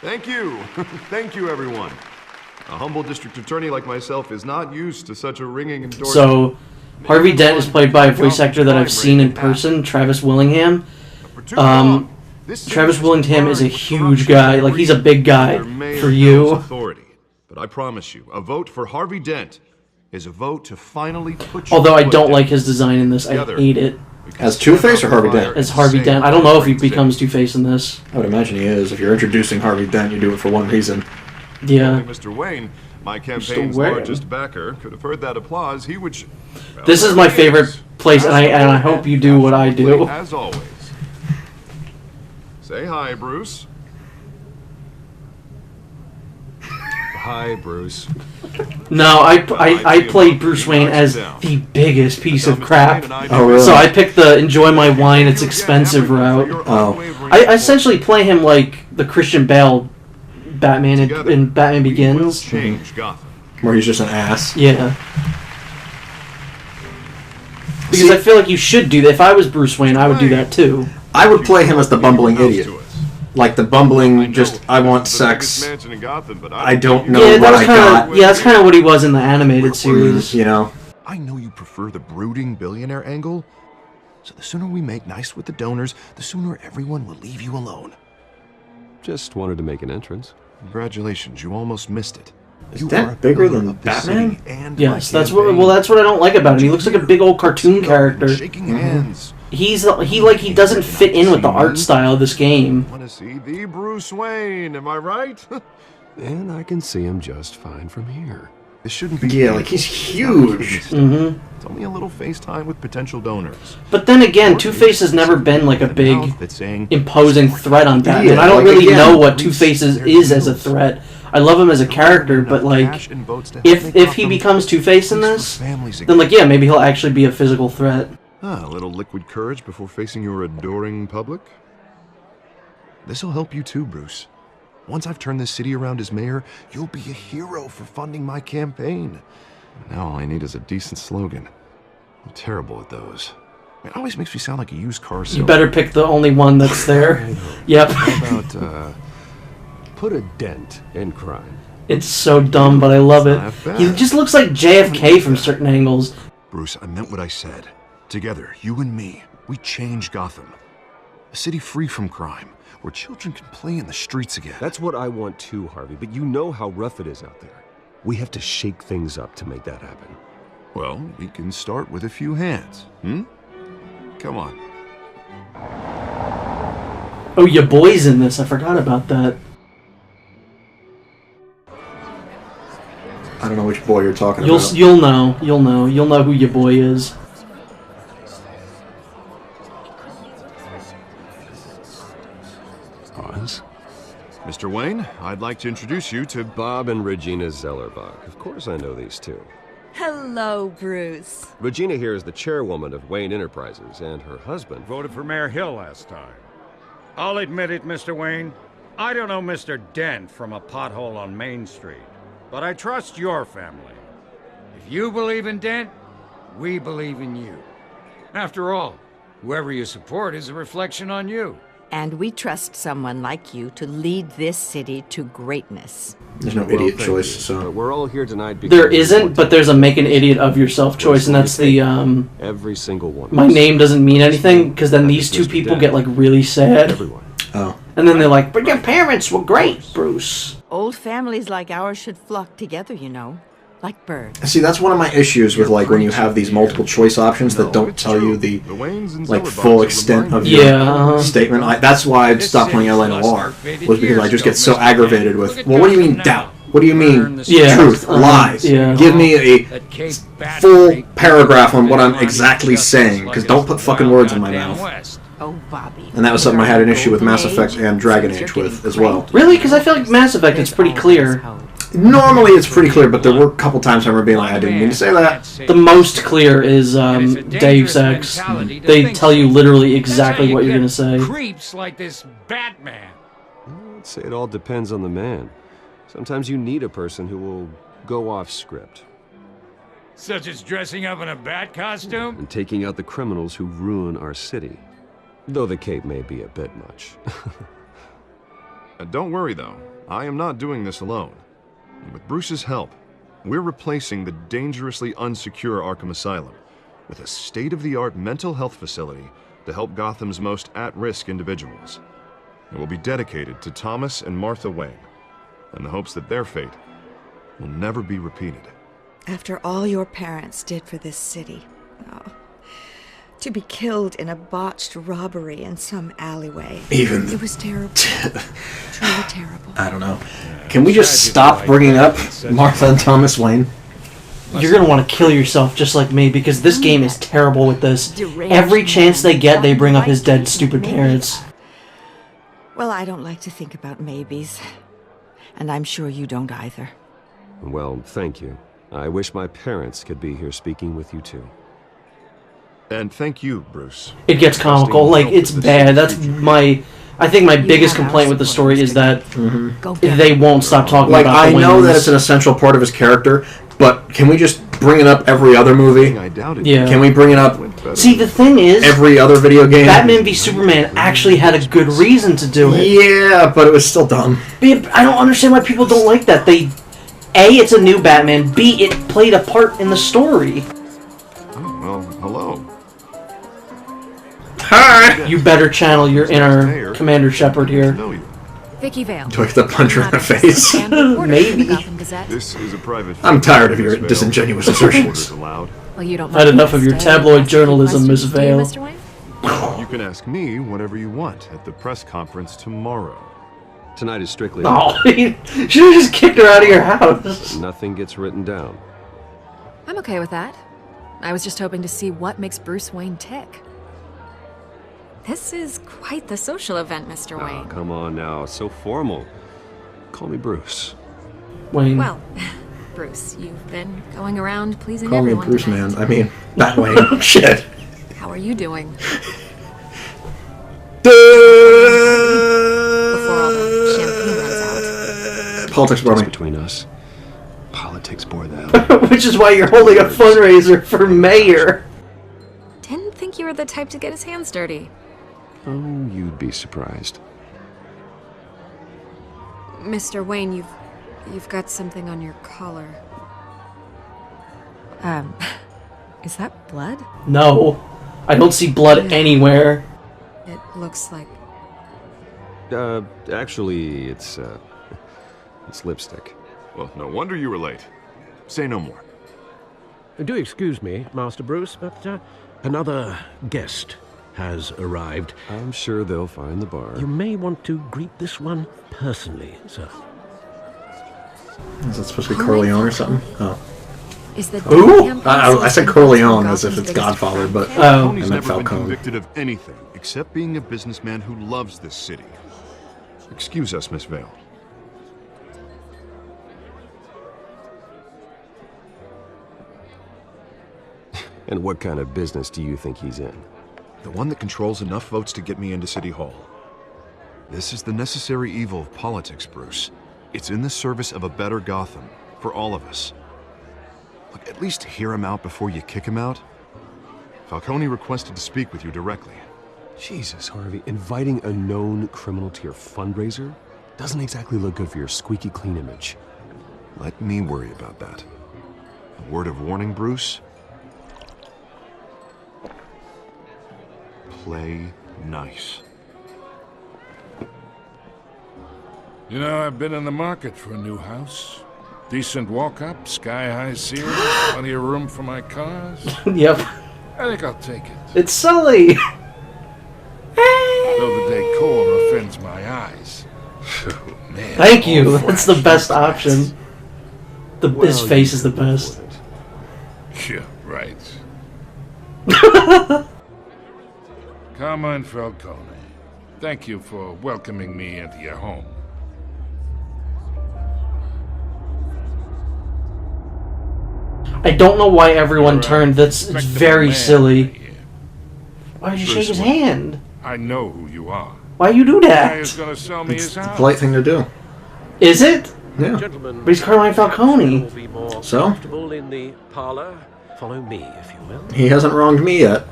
Thank you. Thank you, everyone. A humble district attorney like myself is not used to such a ringing endorsement. So, Harvey Dent is played by a voice actor that I've seen in person, Travis Willingham. Travis Willingham is a huge guy. Like, he's a big guy for you. Authority. But I promise you, a vote for Harvey Dent is a vote to finally put you. Although I don't like his design in this. I hate it. As Two-Face or Harvey Dent? As Harvey Dent. I don't know if he becomes Two-Face in this. I would imagine he is. If you're introducing Harvey Dent, you do it for one reason. Yeah. Mr. Wayne, my campaign's largest backer, could have heard that applause. He would. Well, this is my favorite place, and I hope you do what I do. As always. Say hi, Bruce. Hi, Bruce. No, I played Bruce Wayne as the biggest piece of crap. Oh, really? So I picked the enjoy my wine, it's expensive route. Oh. I essentially play him like the Christian Bale Batman in Batman Begins. Change Gotham. Where he's just an ass. Yeah. Because I feel like you should do that. If I was Bruce Wayne, I would do that too. I would play him as the bumbling idiot. Like the bumbling, just, I want sex. I don't know what I got. Yeah, that's kind of what he was in the animated series. You know? I know you prefer the brooding billionaire angle, so the sooner we make nice with the donors, the sooner everyone will leave you alone. Just wanted to make an entrance. Congratulations, you almost missed it. Is that bigger than Batman? Yes, that's what I don't like about him. He looks like a big old cartoon character. Shaking hands. He doesn't fit in with the art style of this game. Want to see the Bruce Wayne, am I right? And I can see him just fine from here. This shouldn't be. Yeah, like he's huge. Mm-hmm. It's only a little FaceTime with potential donors. But then again, Two-Face has never been like a big, imposing threat on Batman. Yeah, I don't like, really again, know what Two-Face is as a threat. I love him as a character, but like, if he becomes Two-Face in this, then like, yeah, maybe he'll actually be a physical threat. A little liquid courage before facing your adoring public. This'll help you too, Bruce. Once I've turned this city around as mayor, you'll be a hero for funding my campaign. Now all I need is a decent slogan. I'm terrible at those. It always makes me sound like a used car salesman. You better pick the only one that's there. Yep. How about, put a dent in crime? It's so dumb, but I love it. He just looks like JFK from certain angles. Bruce, I meant what I said. Together, you and me, we change Gotham. A city free from crime, where children can play in the streets again. That's what I want too, Harvey, but you know how rough it is out there. We have to shake things up to make that happen. Well, we can start with a few hands, Come on. Oh, your boy's in this. I forgot about that. I don't know which boy you're talking about. You'll know who your boy is. Pause. Mr. Wayne, I'd like to introduce you to Bob and Regina Zellerbach. Of course I know these two. Hello, Bruce. Regina here is the chairwoman of Wayne Enterprises, and her husband voted for Mayor Hill last time. I'll admit it, Mr. Wayne. I don't know Mr. Dent from a pothole on Main Street, but I trust your family. If you believe in Dent, we believe in you. After all, whoever you support is a reflection on you. And we trust someone like you to lead this city to greatness. There's no idiot choice, But so... we're all here tonight because There isn't, but there's a make an idiot of yourself choice, and that's the, every single one. my name doesn't mean anything, because then these two people get, like, really sad. Everyone. Oh. And then they're like, but your parents were great, Bruce. Old families like ours should flock together, you know. Like birds. See, that's one of my issues with, like, when you have these multiple choice options that don't tell you the, like, full extent of your statement. That's why I stopped playing LA Noire, was because I just get so aggravated with, well, what do you mean doubt? What do you mean truth, lies? Give me a full paragraph on what I'm exactly saying, because don't put fucking words in my mouth. Oh, Bobby. And that was something I had an issue with Mass Effect and Dragon Age with as well. Really? Because I feel like Mass Effect is pretty clear. Normally it's pretty clear, but there were a couple times I remember being like, I didn't mean to say that. The most clear is Deus Ex. They tell you literally exactly what you're going to say. Creeps like this Batman. I'd say it all depends on the man. Sometimes you need a person who will go off script. Such as dressing up in a bat costume? And taking out the criminals who ruin our city. Though the cape may be a bit much. Don't worry, though. I am not doing this alone. With Bruce's help, we're replacing the dangerously unsecure Arkham Asylum with a state-of-the-art mental health facility to help Gotham's most at-risk individuals. It will be dedicated to Thomas and Martha Wayne, in the hopes that their fate will never be repeated. After all your parents did for this city, to be killed in a botched robbery in some alleyway. It was terrible. Truly terrible. I don't know. Can we just stop bringing up Martha and Thomas Wayne? You're gonna want to kill yourself just like me, because this game is terrible with this. Every chance they get, they bring up his dead, stupid parents. Well, I don't like to think about maybes. And I'm sure you don't either. Well, thank you. I wish my parents could be here speaking with you too. And thank you, Bruce. It gets comical, like, it's bad. That's my... I think my biggest complaint with the story is that they won't stop talking about the I know Waynes. that it's an essential part of his character, but can we just bring it up every other movie? I doubt it. Yeah. Can we bring it up See, the thing is... every other video game? Batman v Superman actually had a good reason to do it. Yeah, but it was still dumb. I don't understand why people don't like that. A, it's a new Batman. B, it played a part in the story. Oh, well, hello. Hi! You better channel your inner Commander Shepard here. Vicky Vale. Do I get the puncher in the face? Maybe. This is a private... I'm tired of your disingenuous assertions. Allowed. Well, you don't I've had enough of your tabloid journalism, Miss Vale. You can ask me whatever you want at the press conference tomorrow. Tonight is strictly... Oh, you should have just kicked her out of your house. Nothing gets written down. I'm okay with that. I was just hoping to see what makes Bruce Wayne tick. This is quite the social event, Mr. Wayne. Oh, come on now. So formal. Call me Bruce. Wayne. Well, Bruce, you've been going around pleasing Call me everyone Bruce, tonight. man. I mean, that way. Shit. How are you doing? Before all the champagne runs out. Politics bore Just me. between us, politics bore the hell. Which is why you're holding a fundraiser for mayor. Didn't think you were the type to get his hands dirty. Oh, you'd be surprised. Mr. Wayne, you've got something on your collar. Is that blood? No. I don't see blood anywhere. It looks like... Actually, it's lipstick. Well, no wonder you were late. Say no more. Do excuse me, Master Bruce, but another guest has arrived. I'm sure they'll find the bar. You may want to greet this one personally, sir. Is that supposed to be Corleone or something? Oh. Is the Ooh! I said Corleone as if it's Godfather, but I Tony's meant never been Falcone. convicted of anything except being a businessman who loves this city. Excuse us, Miss Vale. And what kind of business do you think he's in? The one that controls enough votes to get me into City Hall. This is the necessary evil of politics, Bruce. It's in the service of a better Gotham, for all of us. Look, at least hear him out before you kick him out. Falcone requested to speak with you directly. Jesus, Harvey, inviting a known criminal to your fundraiser doesn't exactly look good for your squeaky clean image. Let me worry about that. A word of warning, Bruce. Play nice. You know, I've been in the market for a new house. Decent walk-up, sky-high ceiling, plenty of room for my cars. Yep. I think I'll take it. It's Sully! Though the decor offends my eyes. Man, Thank you. all That's the flash best and option. His face is the best. glass. Yeah, right. Carmine Falcone, thank you for welcoming me into your home. I don't know why everyone turned. It's very silly. Why did you shake his hand? I know who you are. Why you do The guy that? who's gonna sell me It's his the house. polite thing to do. Is it? Yeah. Gentlemen, But he's Carmine Falcone. will be more So? comfortable in the parlor. Follow me, if you will. He hasn't wronged me yet.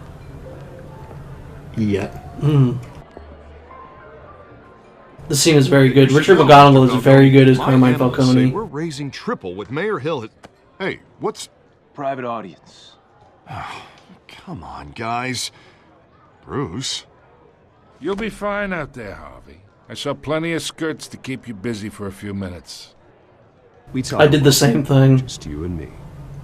Yet. The scene is very good. Richard McGonagle is very good as Carmine Falcone. We're raising triple with Mayor Hill. Hey, what's... Private audience. Come on, guys. Bruce. You'll be fine out there, Harvey. I saw plenty of skirts to keep you busy for a few minutes. I did the same thing. Just you and me.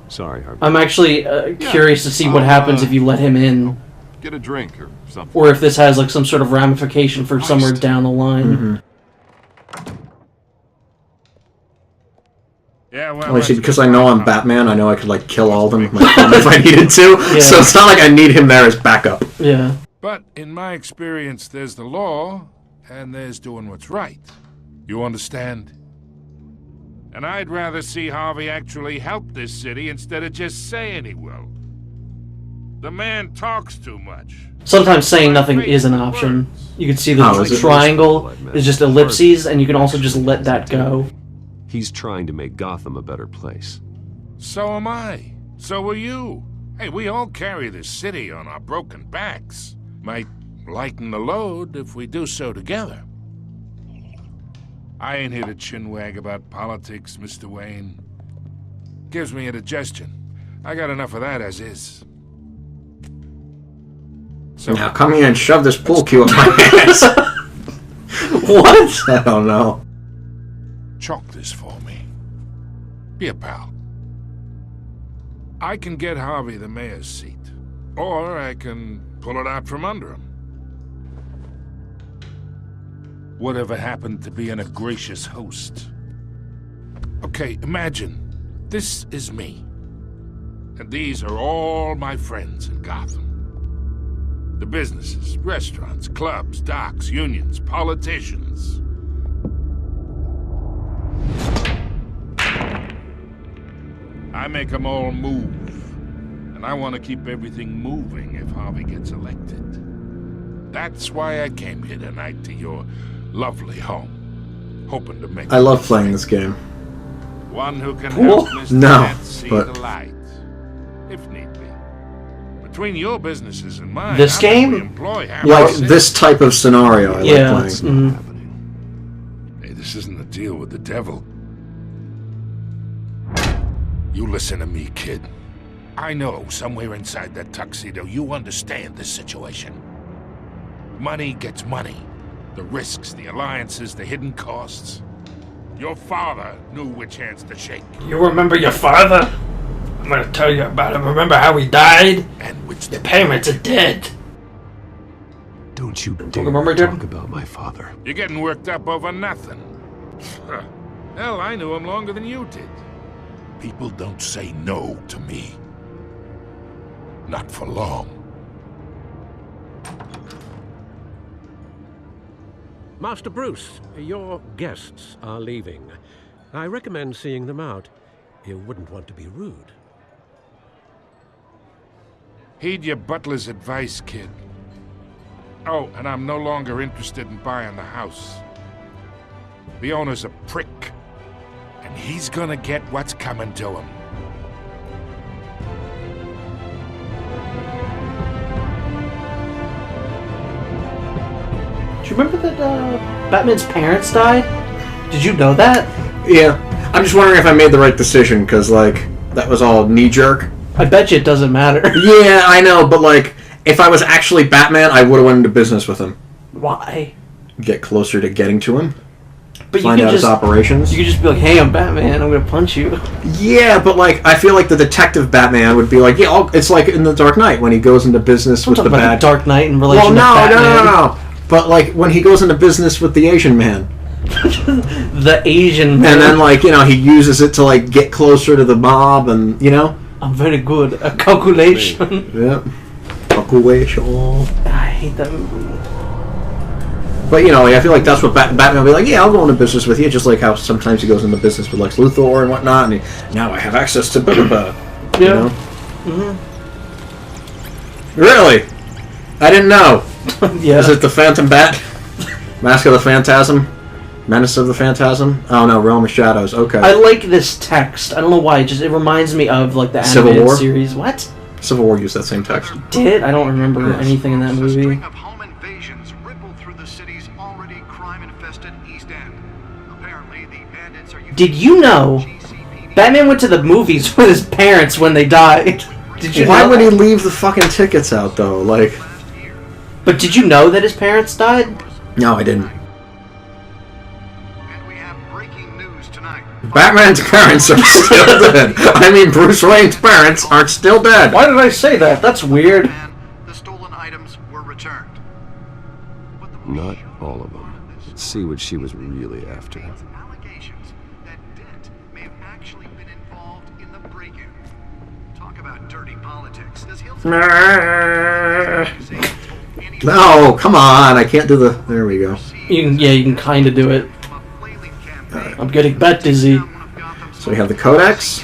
Sorry, Harvey. I'm actually curious to see what happens if you let him in. Get a drink or something. Or if this has like some sort of ramification for somewhere down the line. Yeah, well, Well, see, because I know I'm Batman, I know I could like kill all of them with my thumb if I needed to. Yeah. So it's not like I need him there as backup. Yeah. But in my experience, there's the law, and there's doing what's right. You understand? And I'd rather see Harvey actually help this city instead of just saying he will. The man talks too much. Sometimes saying nothing is an option. You can see the triangle is just ellipses, and you can also just let that go. He's trying to make Gotham a better place. So am I. So are you. Hey, we all carry this city on our broken backs. Might lighten the load if we do so together. I ain't here to chinwag about politics, Mr. Wayne. Gives me indigestion. I got enough of that as is. So Now come here and shove this pool cue up my ass. What? I don't know. chalk this for me. Be a pal. I can get Harvey the mayor's seat, or I can pull it out from under him. Whatever happened to being a gracious host? Okay, imagine, this is me. And these are all my friends in Gotham. The businesses, restaurants, clubs, docks, unions, politicians. I make them all move. And I want to keep everything moving if Harvey gets elected. That's why I came here tonight to your lovely home. Hoping to make... I love playing this game. One who can help Mr. No, Cat see but... the light, if need be. Between your businesses and mine, this game? Employ like this type of scenario, I like playing. Hey, this isn't a deal with the devil. You listen to me, kid. I know somewhere inside that tuxedo you understand this situation. Money gets money. The risks, the alliances, the hidden costs. Your father knew which hands to shake. You remember your father? I'm gonna tell you about him. Remember how he died? And which the parents are dead. Don't you dare talk about my father. You're getting worked up over nothing. Hell, I knew him longer than you did. People don't say no to me. Not for long. Master Bruce, your guests are leaving. I recommend seeing them out. You wouldn't want to be rude. Heed your butler's advice, kid. Oh, and I'm no longer interested in buying the house. The owner's a prick, and he's gonna get what's coming to him. Do you remember that Batman's parents died? Did you know that? Yeah. I'm just wondering if I made the right decision, because, like, that was all knee-jerk. I bet you it doesn't matter. Yeah, I know, but, like, if I was actually Batman, I would have went into business with him. Why? Get closer to getting to him. But find you out his operations. You could just be like, hey, I'm Batman, I'm gonna punch you. Yeah, but, like, I feel like the detective Batman would be like, yeah, it's like in The Dark Knight, when he goes into business with the bad... Dark Knight in relation to Batman. No. But, like, when he goes into business with the Asian man. The Asian man. And then, like, you know, he uses it to, like, get closer to the mob and, you know? I'm very good at calculation. Yeah. Calculation. I hate that movie. But, you know, I feel like that's what Batman will be like, yeah, I'll go into business with you, just like how sometimes he goes into business with Lex Luthor and whatnot, and now I have access to blah, blah, blah. You know? Mm-hmm. Really? I didn't know. Yeah. Is it the Phantom Bat? Mask of the Phantasm? Menace of the Phantasm? Oh no, Realm of Shadows. Okay. I like this text. I don't know why. It reminds me of like the Civil animated War series. What? Civil War used that same text. Did? I don't remember anything in that movie. Of home invasions rippled through the city's already crime-infested Did you know Batman went to the movies with his parents when they died? Did you Why know would that? he leave the fucking tickets out, though? Like... But did you know that his parents died? No, I didn't. Batman's parents are still dead. I mean, Bruce Wayne's parents aren't still dead. Why did I say that? That's weird. The stolen items were returned. Not all of them. Let's see what she was really after. Allegations that Dent may have actually been involved in the break-in. Talk about dirty politics. Does Hilton... No, come on. I can't do the... There we go. You can kind of do it. I'm getting bat dizzy. So we have the Codex.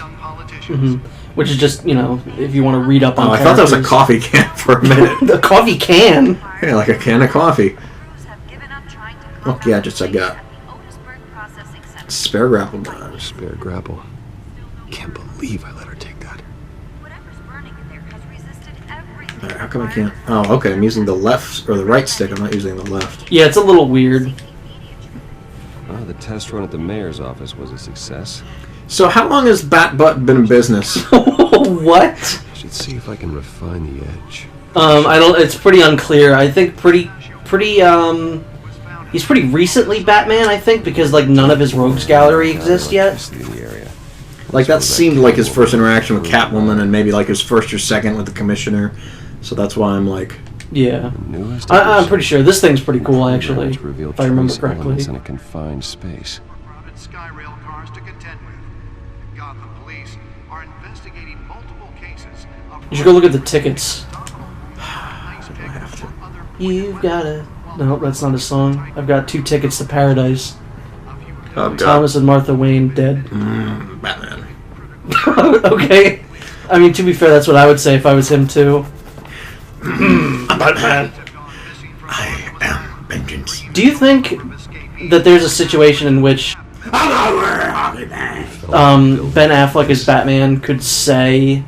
Which is just, if you want to read up on I thought that was a coffee can for a minute. A coffee can? Yeah, like a can of coffee. Oh, yeah, just I got spare grapple gun. Spare grapple. Can't believe I let her take that. Alright, how come I can't? Oh, okay, I'm using the left, or the right stick, I'm not using the left. Yeah, it's a little weird. Oh, the test run at the mayor's office was a success. So how long has Batbutt been in business? What? I should see if I can refine the edge. It's pretty unclear. I think he's pretty recently Batman, I think, because, none of his rogues gallery exists yet. Like, that seemed like his first interaction with Catwoman, and maybe, his first or second with the Commissioner. So that's why I'm like... Yeah. I'm pretty sure. This thing's pretty cool, actually, if I remember correctly. In a confined space. Skyrail cars to contend with. Gotham police are investigating multiple cases of... You should go look at the tickets. You've gotta... No, that's not a song. I've got 2 tickets to paradise. Oh, God. Thomas and Martha Wayne dead. Batman. Okay. I mean, to be fair, that's what I would say if I was him, too. Batman. I am vengeance. Do you think that there's a situation in which Ben Affleck as Batman could say,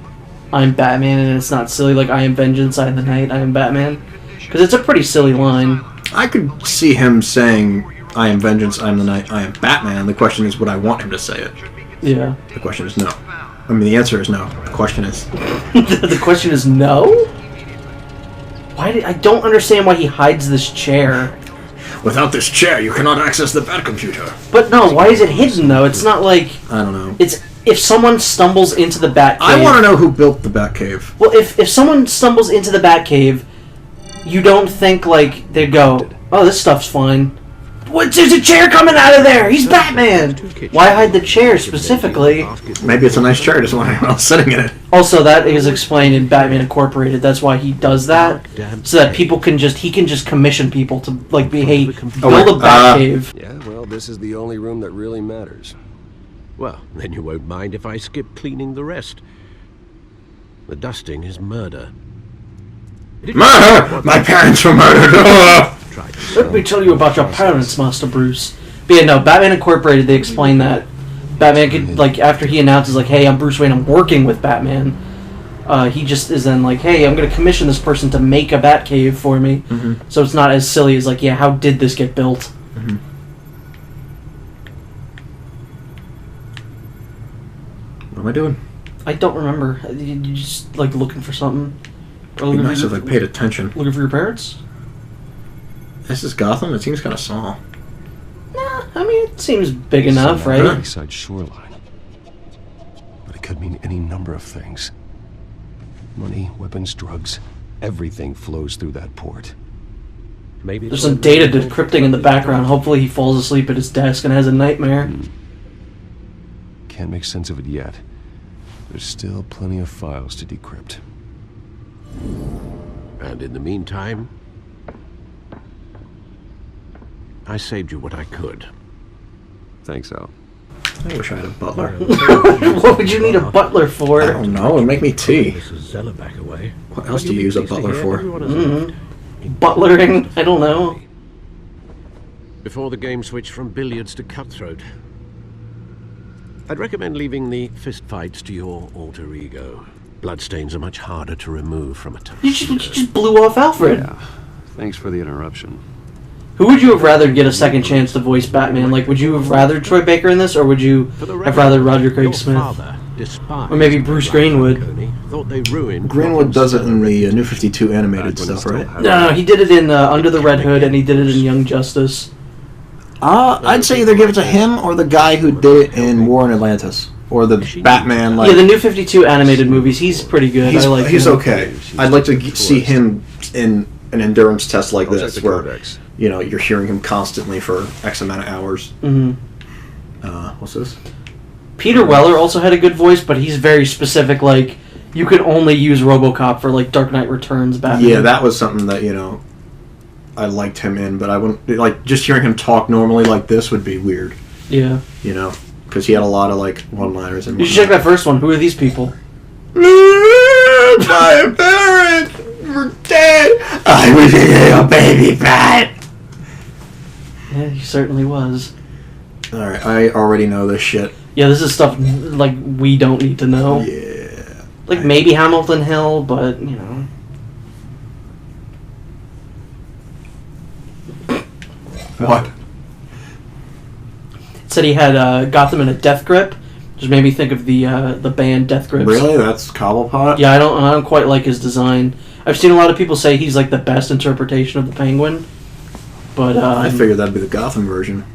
I'm Batman, and it's not silly, like, I am vengeance, I am the night, I am Batman? Because it's a pretty silly line. I could see him saying, I am vengeance, I am the night, I am Batman. The question is, would I want him to say it? Yeah. The question is no. I mean, the answer is no. The question is... The question is no? I don't understand why he hides this chair. Without this chair, you cannot access the Batcomputer. But no, why is it hidden, though? It's not like... I don't know. It's... If someone stumbles into the Batcave... I want to know who built the Batcave. Well, if someone stumbles into the Batcave, you don't think, they'd go, oh, this stuff's fine. What? There's a chair coming out of there! He's Batman! Why hide the chair specifically? Maybe it's a nice chair, just want anyone else sitting in it. Also, that is explained in Batman Incorporated. That's why he does that, so that he can just commission people to be, hey, build a Batcave. Yeah, well, this is the only room that really matters. Well, then you won't mind if I skip cleaning the rest. The dusting is murder. Murder! My parents were murdered! Let me tell you about your parents, Master Bruce. But yeah, no, Batman Incorporated, they explain that. Batman could, after he announces, hey, I'm Bruce Wayne, I'm working with Batman, he just is then hey, I'm going to commission this person to make a Batcave for me. Mm-hmm. So it's not as silly as, yeah, how did this get built? Mm-hmm. What am I doing? I don't remember. You just, looking for something? It'd be nice if I paid attention. Looking for your parents? This is Gotham? It seems kind of small. Nah, I mean, it seems big enough, right? Side shoreline. But it could mean any number of things. Money, weapons, drugs, everything flows through that port. Maybe there's some data decrypting in the background. Hopefully he falls asleep at his desk and has a nightmare. Can't make sense of it yet. There's still plenty of files to decrypt. And in the meantime, I saved you what I could. Thanks, Al. I wish I had a butler. What would you need a butler for? I don't know. It'd make me tea. This is Zella back away. What else do you use a butler for? Butlering? I don't know. Before the game switched from billiards to cutthroat, I'd recommend leaving the fistfights to your alter ego. Bloodstains are much harder to remove from a touch. You just blew off Alfred. Yeah. Thanks for the interruption. Who would you have rather get a second chance to voice Batman? Like, would you have rather Troy Baker in this, or would you have rather Roger Craig Smith? Or maybe Bruce Greenwood. Greenwood does it in the New 52 animated stuff, right? No, he did it in Under the Red Hood, and he did it in Young Justice. I'd say either give it to him or the guy who did it in War in Atlantis. Or the Batman, like... Yeah, the New 52 animated movies, he's pretty good. He's okay. I'd like to see him in an endurance test like this, where, you know, you're hearing him constantly for X amount of hours. Mm-hmm. What's this? Peter Weller also had a good voice, but he's very specific, like, you could only use RoboCop for, like, Dark Knight Returns Batman. Yeah, that was something that, you know, I liked him in, but I wouldn't... Like, just hearing him talk normally like this would be weird. Yeah. You know? Because he had a lot of, like, one-liners and You should check that first one. Who are these people? My parents were dead! I was a baby bat! Yeah, he certainly was. Alright, I already know this shit. Yeah, this is stuff, like, we don't need to know. Yeah. Like, maybe Hamilton Hill, but, you know. What? It said he had Gotham in a death grip, which made me think of the band Death Grips. Really? That's Cobblepot? Yeah, I don't quite like his design. I've seen a lot of people say he's like the best interpretation of the Penguin, but I figured that'd be the Gotham version.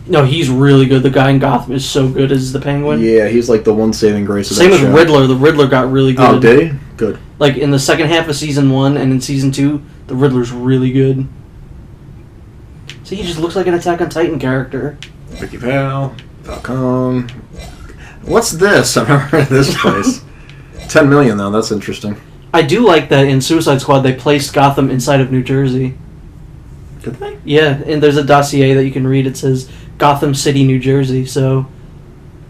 No, he's really good. The guy in Gotham is so good as the Penguin. Yeah, he's like the one saving grace of Same that with show. Riddler. The Riddler got really good. Oh, did he? Good. Like in the second half of season 1 and in season 2, the Riddler's really good. See, he just looks like an Attack on Titan character. Vicky Vale, Falcon. What's this? I've never heard of this place. 10 million, though. That's interesting. I do like that in Suicide Squad they placed Gotham inside of New Jersey. Did they? Yeah, and there's a dossier that you can read. It says Gotham City, New Jersey. So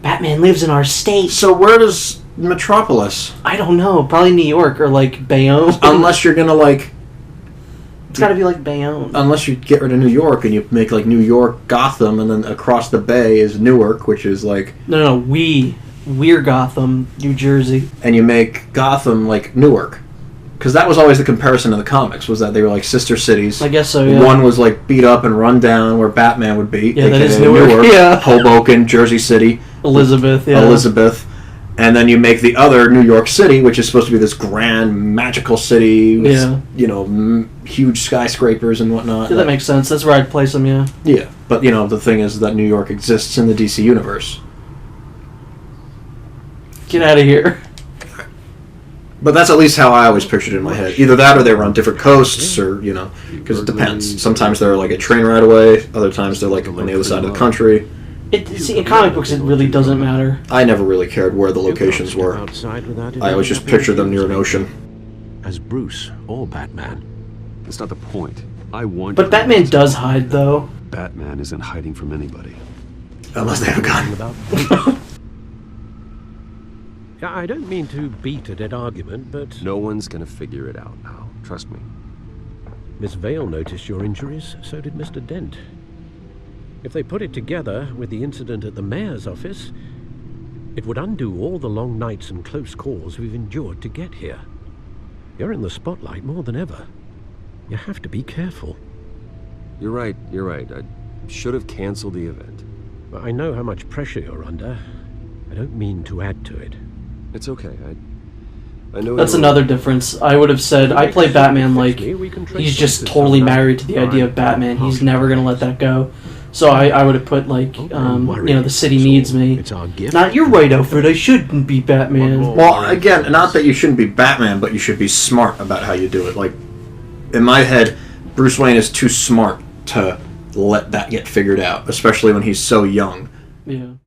Batman lives in our state. So where does Metropolis? I don't know. Probably New York or like Bayonne. Unless you're gonna like... It's gotta be like Bayonne. Unless you get rid of New York and you make like New York Gotham, and then across the bay is Newark, which is like... No, we're Gotham, New Jersey. And you make Gotham like Newark. Because that was always the comparison in the comics, was that they were like sister cities. I guess so, yeah. One was like beat up and run down where Batman would be. Yeah, that is Newark. Yeah. Hoboken, Jersey City. Elizabeth, yeah. Elizabeth. And then you make the other New York City, which is supposed to be this grand, magical city with, you know, huge skyscrapers and whatnot. Yeah, that makes sense. That's where I'd place them, yeah. Yeah, but, you know, the thing is that New York exists in the DC universe. Get out of here. But that's at least how I always pictured it in my head. Either that or they were on different coasts, or, you know, because it depends. Sometimes they're like a train ride away, other times they're like on the other side of the country. See, in comic books, it really doesn't matter. I never really cared where the locations were. I always just pictured them near an ocean. As Bruce or Batman. That's not the point. I want... But Batman does hide, though. Batman isn't hiding from anybody. Unless they have a gun. I don't mean to beat a dead argument, but... No one's gonna figure it out now. Trust me. Miss Vale noticed your injuries, so did Mr. Dent. If they put it together with the incident at the mayor's office, it would undo all the long nights and close calls we've endured to get here. You're in the spotlight more than ever. You have to be careful. You're right. I should have canceled the event. I know how much pressure you're under. I don't mean to add to it. It's okay. I know... That's another difference. I would have said, I play Batman like he's just totally married to the idea of Batman. He's never going to let that go. So I would have put, like, you know, the city needs me. Not, you're right, Alfred, I shouldn't be Batman. Well, again, not that you shouldn't be Batman, but you should be smart about how you do it. Like, in my head, Bruce Wayne is too smart to let that get figured out, especially when he's so young. Yeah.